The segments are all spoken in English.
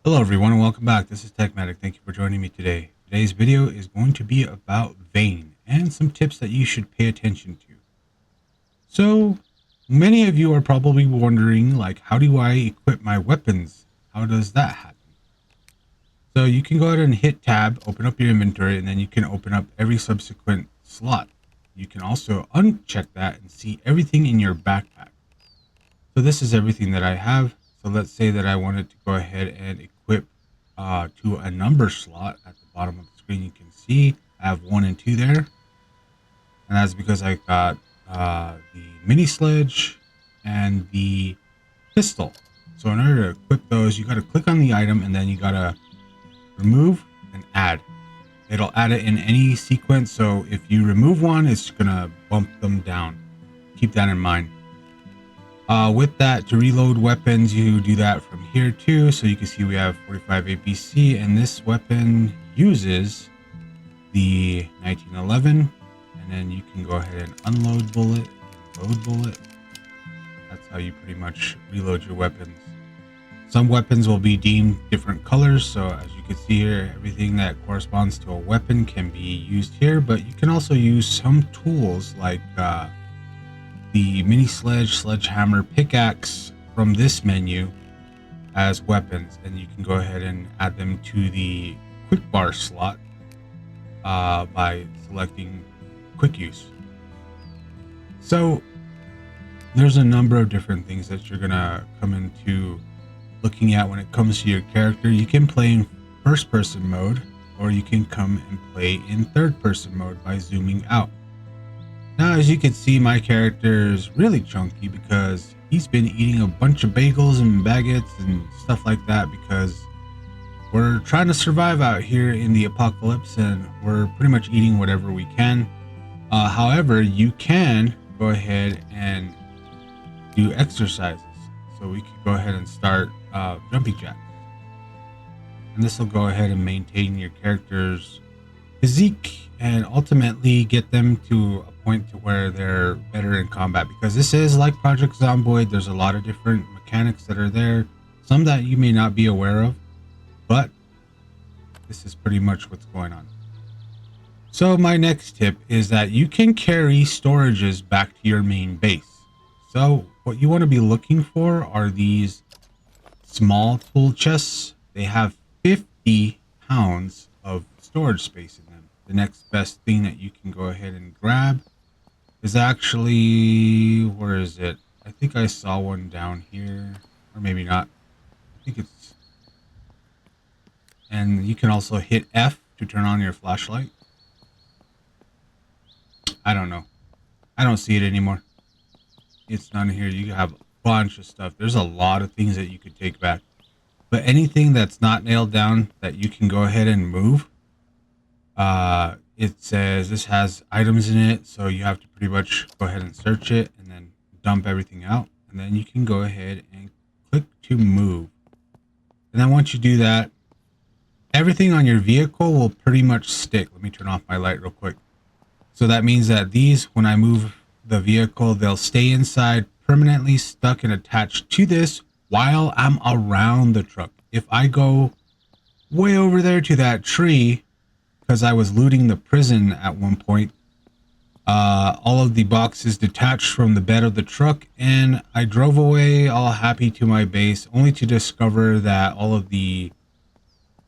Hello everyone and welcome back. This is Techmatic. Thank you for joining me today. Today's video is going to be about vein and some tips that you should pay attention to. So many of you are probably wondering, like, how do I equip my weapons? How does that happen? So you can go ahead and hit tab, open up your inventory, and then you can open up every subsequent slot. You can also uncheck that and see everything in your backpack. So this is everything that I have. So let's say that I wanted to go ahead and equip to a number slot at the bottom of the screen. You can see I have 1 and 2 there. And that's because I got the mini sledge and the pistol. So in order to equip those, you got to click on the item and then you got to remove and add. It'll add it in any sequence. So if you remove one, it's going to bump them down. Keep that in mind. With that, to reload weapons, you do that from here too. So you can see we have 45 APC, and this weapon uses the 1911. And then you can go ahead and unload bullet, and load bullet. That's how you pretty much reload your weapons. Some weapons will be deemed different colors. So as you can see here, everything that corresponds to a weapon can be used here. But you can also use some tools like the mini sledge, sledgehammer, pickaxe from this menu as weapons, and you can go ahead and add them to the quick bar slot by selecting quick use. So there's a number of different things that you're gonna come into looking at when it comes to your character. You can play in first person mode, or you can come and play in third person mode by zooming out. Now, as you can see, my character is really chunky because he's been eating a bunch of bagels and baguettes and stuff like that because we're trying to survive out here in the apocalypse and we're pretty much eating whatever we can. However, you can go ahead and do exercises. So we could go ahead and start jumping jacks. And this will go ahead and maintain your character's physique and ultimately get them to a point to where they're better in combat, because this is like Project Zomboid. There's a lot of different mechanics that are there, some that you may not be aware of, but this is pretty much what's going on. So my next tip is that you can carry storages back to your main base. So what you want to be looking for are these small tool chests. They have 50 pounds of storage space in them. The next best thing that you can go ahead and grab is actually, where is it? I think I saw one down here, or maybe not. I think it's, and you can also hit F to turn on your flashlight. I don't know. I don't see it anymore. It's not here. You have a bunch of stuff. There's a lot of things that you could take back. But anything that's not nailed down that you can go ahead and move, it says this has items in it, so you have to pretty much go ahead and search it and then dump everything out, and then you can go ahead and click to move. And then once you do that, everything on your vehicle will pretty much stick. Let me turn off my light real quick. So that means that these, when I move the vehicle, they'll stay inside, permanently stuck and attached to this while I'm around the truck. If I go way over there to that tree, because I was looting the prison at one point, all of the boxes detached from the bed of the truck, and I drove away all happy to my base, only to discover that all of the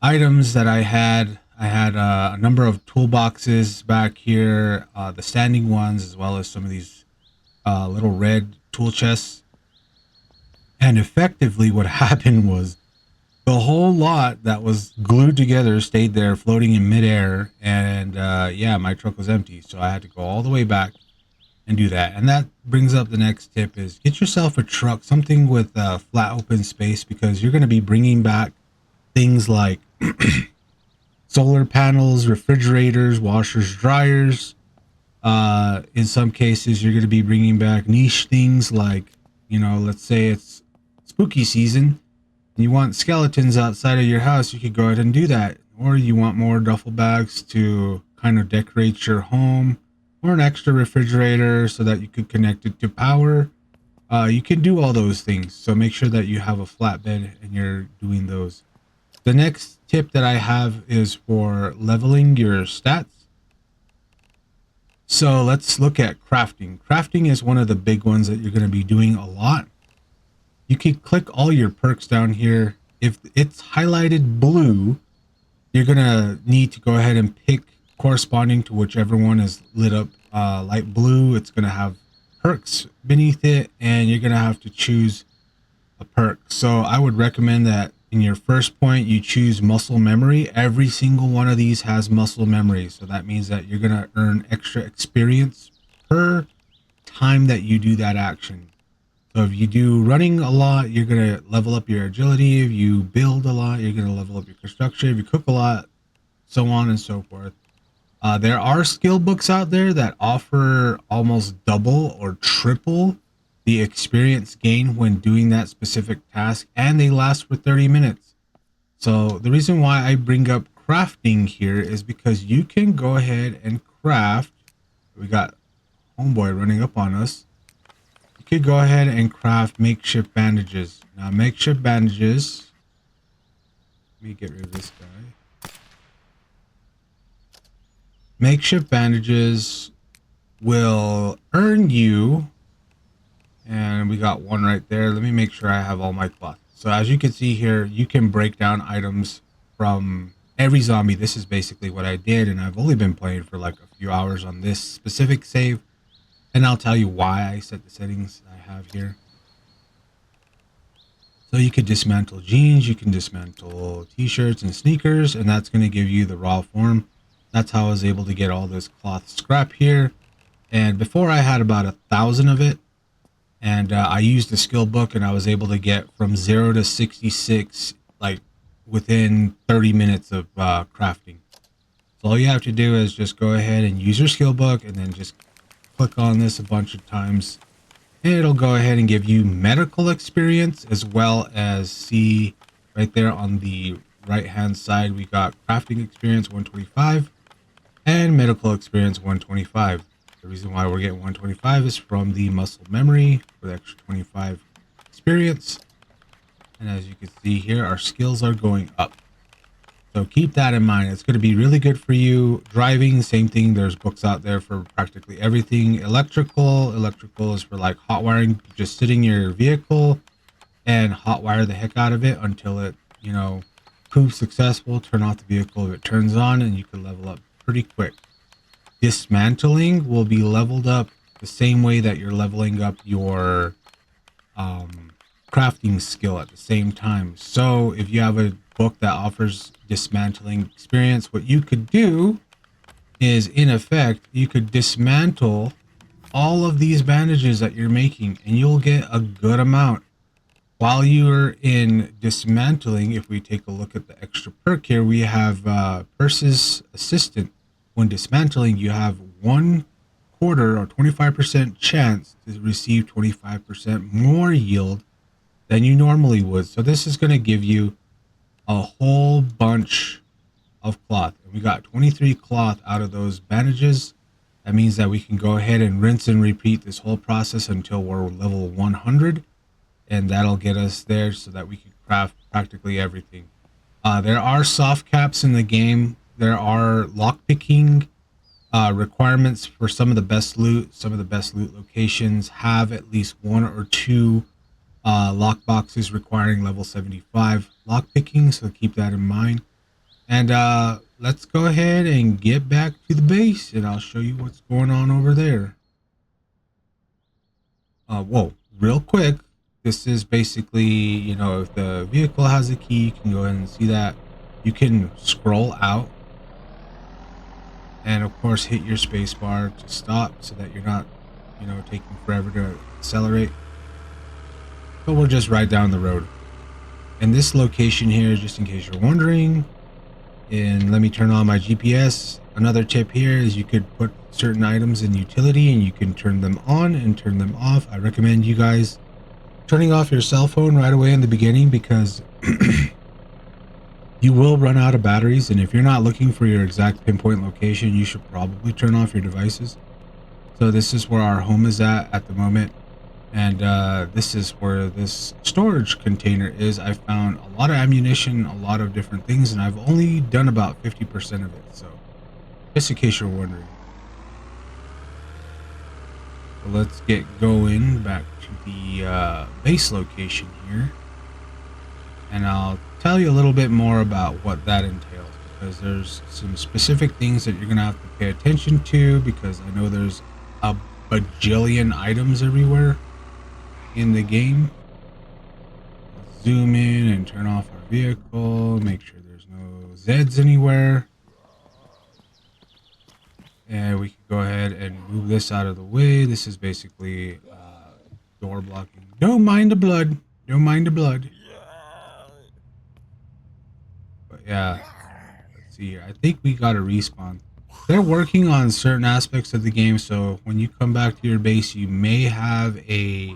items that I had a number of toolboxes back here, the standing ones, as well as some of these little red tool chests. And effectively what happened was the whole lot that was glued together stayed there floating in midair, and yeah, my truck was empty, so I had to go all the way back and do that. And that brings up the next tip: is get yourself a truck, something with flat open space, because you're going to be bringing back things like solar panels, refrigerators, washers, dryers. In some cases, you're going to be bringing back niche things like, you know, let's say it's spooky season, you want skeletons outside of your house, you could go ahead and do that. Or you want more duffel bags to kind of decorate your home, or an extra refrigerator so that you could connect it to power. You can do all those things. So make sure that you have a flatbed and you're doing those. the next tip that I have is for leveling your stats. So let's look at crafting. Crafting is one of the big ones that you're going to be doing a lot. You can click all your perks down here. If it's highlighted blue, you're going to need to go ahead and pick corresponding to whichever one is lit up light blue. It's going to have perks beneath it, and you're going to have to choose a perk. So I would recommend that in your first point, you choose muscle memory. Every single one of these has muscle memory. So that means that you're going to earn extra experience per time that you do that action. So if you do running a lot, you're going to level up your agility. If you build a lot, you're going to level up your construction. If you cook a lot, so on and so forth. There are skill books out there that offer almost double or triple the experience gain when doing that specific task, and they last for 30 minutes. So the reason why I bring up crafting here is because you can go ahead and craft. We got homeboy running up on us. You could go ahead and craft makeshift bandages. Now makeshift bandages, let me get rid of this guy. Makeshift bandages will earn you, and we got one right there. Let me make sure I have all my cloth. So as you can see here, you can break down items from every zombie. This is basically what I did, and I've only been playing for like a few hours on this specific save, and I'll tell you why I set the settings I have here. So you could dismantle jeans, you can dismantle t-shirts and sneakers, and that's going to give you the raw form. That's how I was able to get all this cloth scrap here. And before I had about 1,000 of it, and I used the skill book, and I was able to get from 0 to 66 like within 30 minutes of crafting. So all you have to do is just go ahead and use your skill book, and then just click on this a bunch of times, and it'll go ahead and give you medical experience, as well as see right there on the right hand side, we got crafting experience 125 and medical experience 125. The reason why we're getting 125 is from the muscle memory for the extra 25 experience. And as you can see here, our skills are going up. So keep that in mind. It's going to be really good for you. Driving, same thing. There's books out there for practically everything. Electrical is for like hot wiring. Just sit in your vehicle and hot wire the heck out of it until it, you know, proves successful. Turn off the vehicle if it turns on, and you can level up pretty quick. Dismantling will be leveled up the same way that you're leveling up your crafting skill at the same time. So if you have a book that offers dismantling experience, what you could do is, in effect, you could dismantle all of these bandages that you're making, and you'll get a good amount. While you're in dismantling, if we take a look at the extra perk here, we have Purse's Assistant. When dismantling, you have 1/4 or 25% chance to receive 25% more yield than you normally would. So this is going to give you a whole bunch of cloth. And we got 23 cloth out of those bandages. That means that we can go ahead and rinse and repeat this whole process until we're level 100. And that'll get us there so that we can craft practically everything. There are soft caps in the game. There are lockpicking requirements for some of the best loot. Some of the best loot locations have at least 1 or 2 lock boxes requiring level 75 lockpicking, so keep that in mind. And let's go ahead and get back to the base, and I'll show you what's going on over there. Whoa, real quick. This is basically, you know, if the vehicle has a key, you can go ahead and see that. You can scroll out, and of course hit your space bar to stop so that you're not, you know, taking forever to accelerate. But we'll just ride down the road. And this location here, just in case you're wondering, and let me turn on my GPS. Another tip here is you could put certain items in utility, and you can turn them on and turn them off. I recommend you guys turning off your cell phone right away in the beginning, because you will run out of batteries, and if you're not looking for your exact pinpoint location, you should probably turn off your devices. So this is where our home is at the moment, And this is where this storage container is. I found a lot of ammunition, a lot of different things, and I've only done about 50% of it. So just in case you're wondering. So let's get going back to the base location here. And I'll tell you a little bit more about what that entails, because there's some specific things that you're going to have to pay attention to, because I know there's a bajillion items everywhere in the game. Let's zoom in and turn off our vehicle, make sure there's no Zeds anywhere. And we can go ahead and move this out of the way. This is basically door blocking. Don't mind the blood. Don't mind the blood. But yeah, let's see here. I think we got a respawn. They're working on certain aspects of the game, so when you come back to your base, you may have a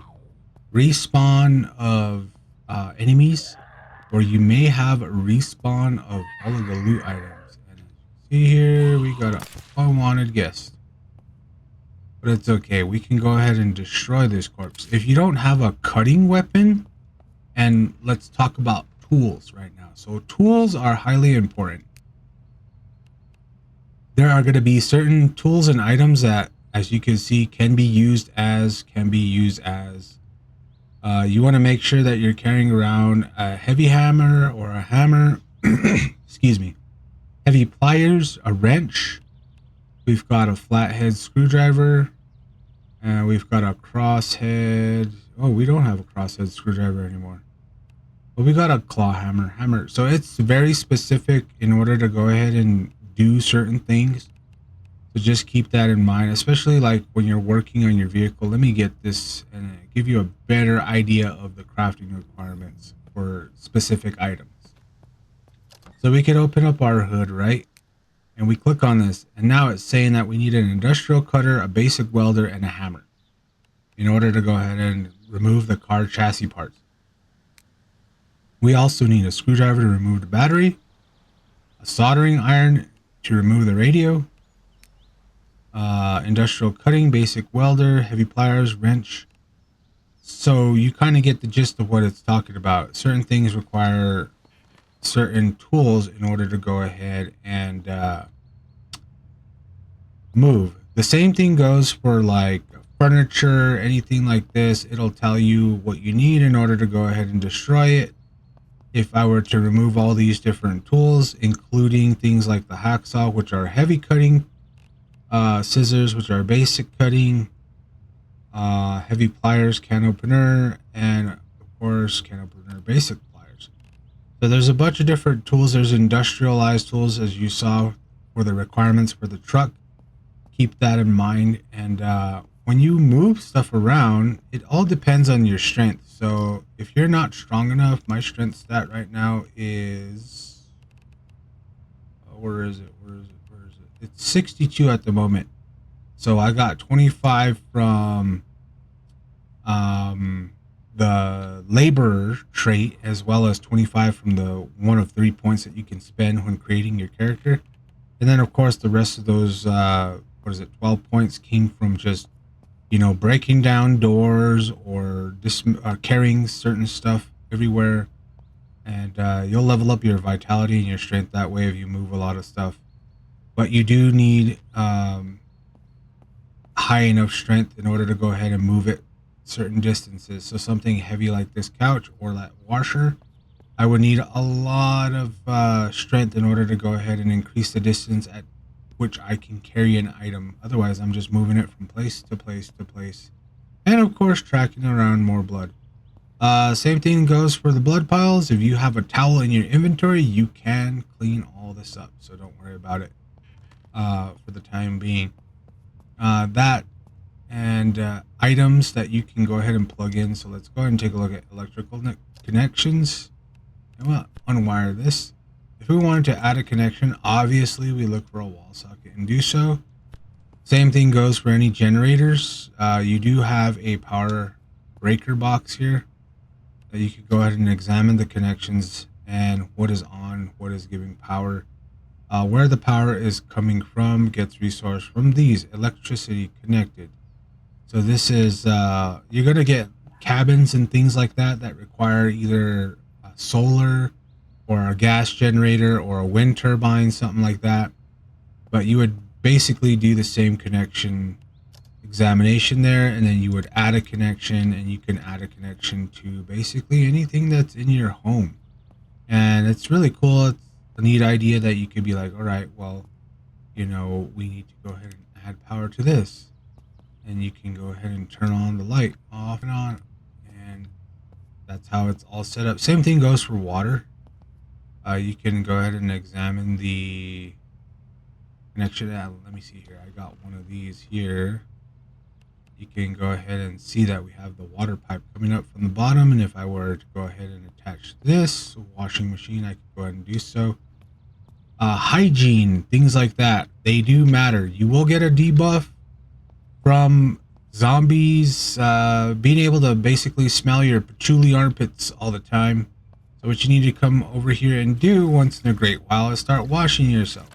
respawn of enemies, or you may have a respawn of all of the loot items. And as you see here, we got a unwanted guest. But it's okay. We can go ahead and destroy this corpse. If you don't have a cutting weapon, and let's talk about tools right now. So tools are highly important. There are going to be certain tools and items that, as you can see, can be used as. You want to make sure that you're carrying around a heavy hammer or a hammer. Excuse me. Heavy pliers, a wrench. We've got a flathead screwdriver. And we've got a crosshead. Oh, we don't have a crosshead screwdriver anymore. But we got a claw hammer. So it's very specific in order to go ahead and do certain things. So just keep that in mind, especially like when you're working on your vehicle. Let me get this and give you a better idea of the crafting requirements for specific items. So we can open up our hood, right? And we click on this, and now it's saying that we need an industrial cutter, a basic welder, and a hammer in order to go ahead and remove the car chassis parts. We also need a screwdriver to remove the battery, a soldering iron to remove the radio, industrial cutting, basic welder, heavy pliers, wrench. So you kind of get the gist of what it's talking about. Certain things require certain tools in order to go ahead and move. The same thing goes for like furniture, anything like this. It'll tell you what you need in order to go ahead and destroy it. If I were to remove all these different tools, including things like the hacksaw, which are heavy cutting, scissors, which are basic cutting, heavy pliers, can opener, and of course can opener basic pliers. So there's a bunch of different tools. There's industrialized tools, as you saw, for the requirements for the truck. Keep that in mind. And when you move stuff around, it all depends on your strength. So if you're not strong enough, my strength stat right now is where is it? It's 62 at the moment. So I got 25 from the laborer trait, as well as 25 from the one of 3 points that you can spend when creating your character. And then of course the rest of those 12 points came from just, you know, breaking down doors or carrying certain stuff everywhere. And you'll level up your vitality and your strength that way if you move a lot of stuff. But you do need high enough strength in order to go ahead and move it certain distances. So something heavy like this couch or that washer, I would need a lot of strength in order to go ahead and increase the distance at which I can carry an item. Otherwise, I'm just moving it from place to place to place. And of course, tracking around more blood. Same thing goes for the blood piles. If you have a towel in your inventory, you can clean all this up. So don't worry about it for the time being. That and items that you can go ahead and plug in. So let's go ahead and take a look at electrical connections. And we'll unwire this. If we wanted to add a connection, obviously we look for a wall socket and do so. Same thing goes for any generators. You do have a power breaker box here that you could go ahead and examine the connections and what is on, what is giving power. Where the power is coming from gets resource from these electricity connected. So this is you're gonna get cabins and things like that that require either solar or a gas generator or a wind turbine, something like that. But you would basically do the same connection examination there, and then you would add a connection, and you can add a connection to basically anything that's in your home. And it's really cool. It's a neat idea that you could be like, all right, well, you know, we need to go ahead and add power to this, and you can go ahead and turn on the light off and on, and that's how it's all set up. Same thing goes for water. You can go ahead and examine the connection. Let me see here. I got one of these here. You can go ahead and see that we have the water pipe coming up from the bottom, and if I were to go ahead and attach this washing machine, I could go ahead and do so. Hygiene, things like that, they do matter. You will get a debuff from zombies being able to basically smell your patchouli armpits all the time. So what you need to come over here and do once in a great while is start washing yourself.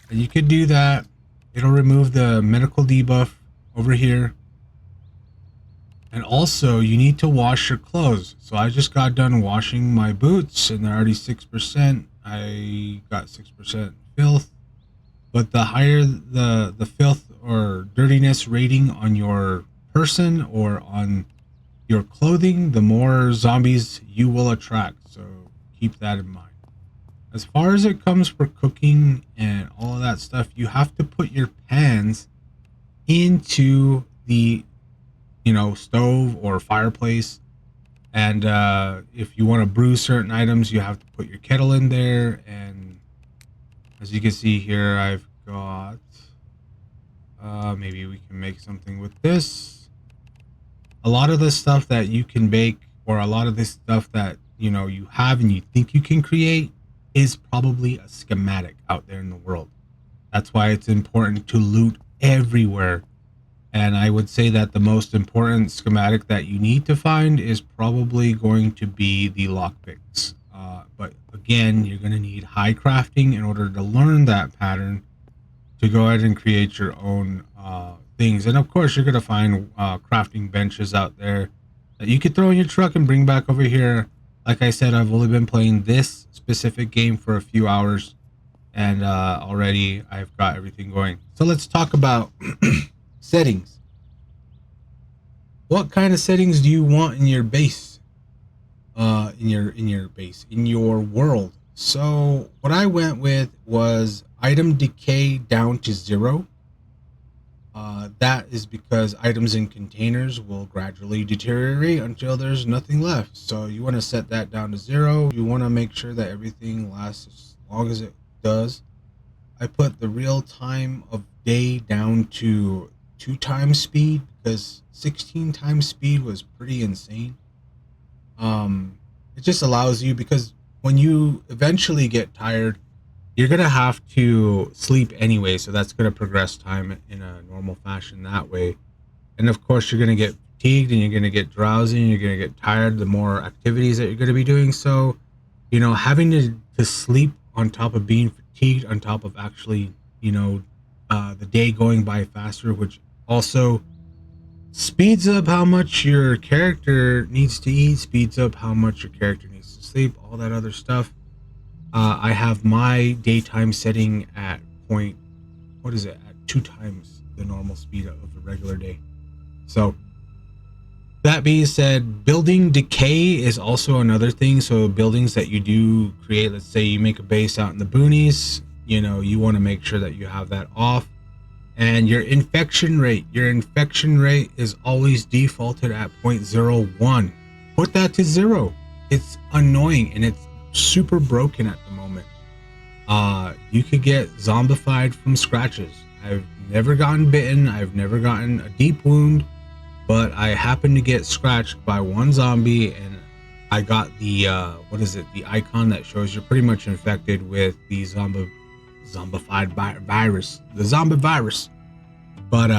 And you could do that. It'll remove the medical debuff over here. And also you need to wash your clothes. So I just got done washing my boots and they're already 6%. I got 6% filth. But the higher the filth or dirtiness rating on your person or on your clothing, the more zombies you will attract. So keep that in mind. As far as it comes for cooking and all of that stuff, you have to put your pans into the, you know, stove or fireplace. And if you want to brew certain items, you have to put your kettle in there. And as you can see here, I've got maybe we can make something with this. A lot of the stuff that you can bake, or a lot of this stuff that, you know, you have and you think you can create, is probably a schematic out there in the world. That's why it's important to loot everywhere. And I would say that the most important schematic that you need to find is probably going to be the lockpicks. But again, you're going to need high crafting in order to learn that pattern to go ahead and create your own things. And of course, you're going to find crafting benches out there that you could throw in your truck and bring back over here. Like I said, I've only been playing this specific game for a few hours, and already I've got everything going. So let's talk about settings. What kind of settings do you want in your base? In your world. So what I went with was item decay down to 0. That is because items in containers will gradually deteriorate until there's nothing left. So you want to set that down to 0. You want to make sure that everything lasts as long as it does. I put the real time of day down to 2 times speed because 16 times speed was pretty insane. It just allows you, because when you eventually get tired, you're going to have to sleep anyway. So that's going to progress time in a normal fashion that way. And of course, you're going to get fatigued and you're going to get drowsy and you're going to get tired the more activities that you're going to be doing. So, you know, having to sleep on top of being fatigued, on top of actually, you know, the day going by faster, which also speeds up how much your character needs to eat, speeds up how much your character needs to sleep, all that other stuff. I have my daytime setting at at 2 times the normal speed of a regular day. So that being said, building decay is also another thing. So buildings that you do create, let's say you make a base out in the boonies, you know, you want to make sure that you have that off. And your infection rate is always defaulted at 0.01. Put that to 0. It's annoying and it's super broken at the moment. You could get zombified from scratches. I've never gotten bitten. I've never gotten a deep wound, but I happened to get scratched by one zombie, and I got the the icon that shows you're pretty much infected with the zombified virus, the zombie virus. But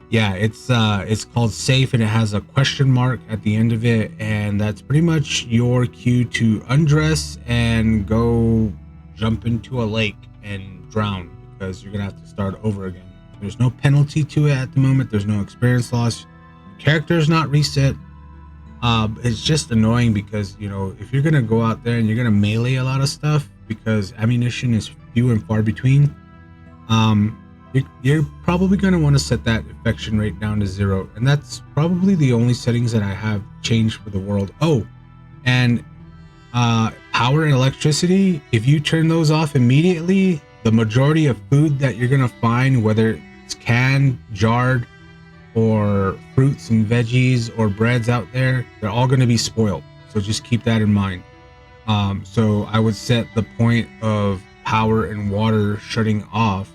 yeah, it's called safe, and it has a question mark at the end of it, and that's pretty much your cue to undress and go jump into a lake and drown, because you're gonna have to start over again. There's no penalty to it at the moment. There's no experience loss. The character is not reset. It's just annoying because, you know, if you're gonna go out there and you're gonna melee a lot of stuff because ammunition is few and far between, you're probably gonna want to set that infection rate down to 0, and that's probably the only settings that I have changed for the world. Oh, and power and electricity, if you turn those off immediately, the majority of food that you're gonna find, whether it's canned, jarred, or fruits and veggies or breads out there, they're all going to be spoiled. So just keep that in mind. So I would set the point of power and water shutting off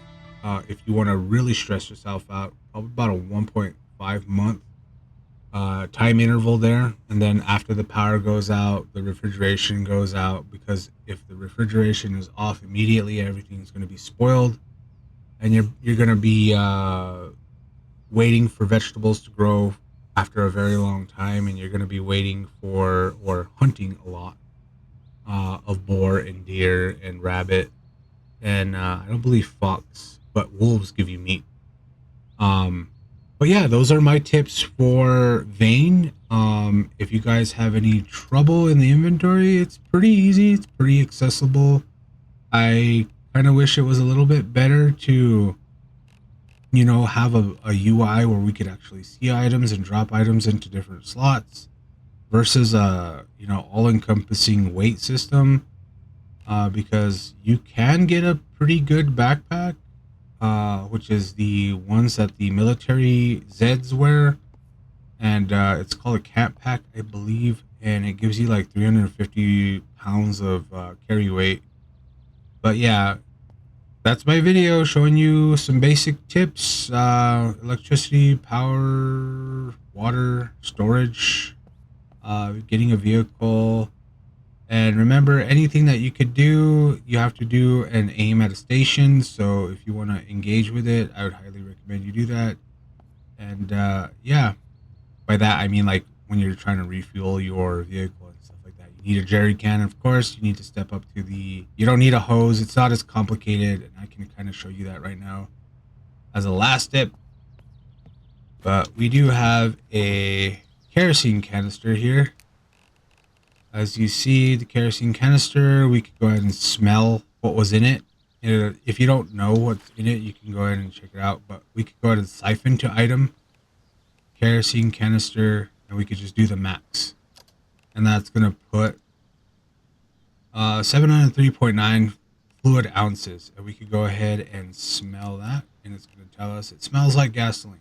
if you want to really stress yourself out, probably about a 1.5 month time interval there. And then after the power goes out, the refrigeration goes out, because if the refrigeration is off immediately, everything's going to be spoiled, and you're going to be waiting for vegetables to grow after a very long time, and you're going to be waiting for or hunting a lot of boar and deer and rabbit, and I don't believe fox, but wolves give you meat. But yeah, those are my tips for Vane. If you guys have any trouble in the inventory, it's pretty easy, it's pretty accessible. I kind of wish it was a little bit better to, you know, have a UI where we could actually see items and drop items into different slots versus a, you know, all-encompassing weight system, because you can get a pretty good backpack, which is the ones that the military Zeds wear, and it's called a camp pack, I believe, and it gives you like 350 pounds of carry weight. But yeah, that's my video showing you some basic tips: electricity, power, water, storage, getting a vehicle. And remember, anything that you could do, you have to do and aim at a station. So if you want to engage with it, I would highly recommend you do that. And yeah, by that I mean like when you're trying to refuel your vehicle and stuff like that. You need a jerry can, of course. You need to step up to the, you don't need a hose. It's not as complicated, and I can kind of show you that right now as a last tip. But we do have a kerosene canister here. As you see, the kerosene canister, we could go ahead and smell what was in it. If you don't know what's in it, you can go ahead and check it out. But we could go ahead and siphon to item, kerosene canister, and we could just do the max. And that's going to put 703.9 fluid ounces. And we could go ahead and smell that, and it's going to tell us it smells like gasoline.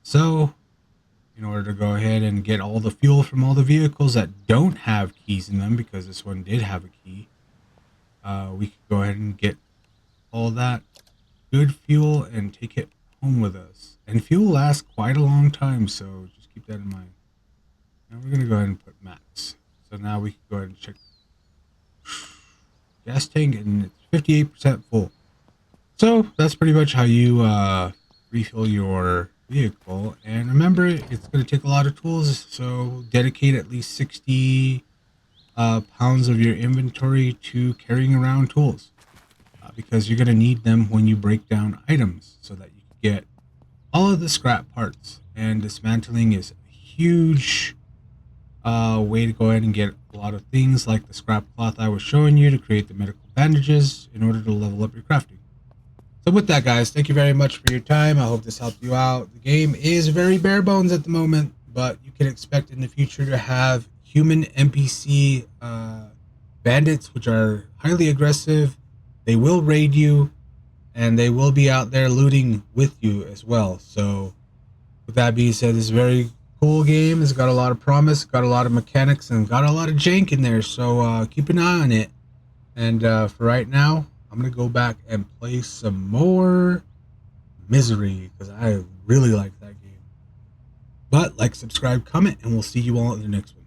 So in order to go ahead and get all the fuel from all the vehicles that don't have keys in them, because this one did have a key, we could go ahead and get all that good fuel and take it home with us. And fuel lasts quite a long time, so just keep that in mind. Now we're going to go ahead and put max. So now we can go ahead and check gas tank, and it's 58% full. So that's pretty much how you refill your vehicle. And remember, it's going to take a lot of tools, so dedicate at least 60 pounds of your inventory to carrying around tools, because you're going to need them when you break down items so that you can get all of the scrap parts. And dismantling is a huge way to go ahead and get a lot of things, like the scrap cloth I was showing you to create the medical bandages in order to level up your crafting. So with that, guys, thank you very much for your time. I hope this helped you out. The game is very bare bones at the moment, but you can expect in the future to have human NPC bandits, which are highly aggressive. They will raid you, and they will be out there looting with you as well. So with that being said, this is a very cool game. It's got a lot of promise, got a lot of mechanics, and got a lot of jank in there. So keep an eye on it. And for right now, I'm going to go back and play some more Misery, because I really like that game. But like, subscribe, comment, and we'll see you all in the next one.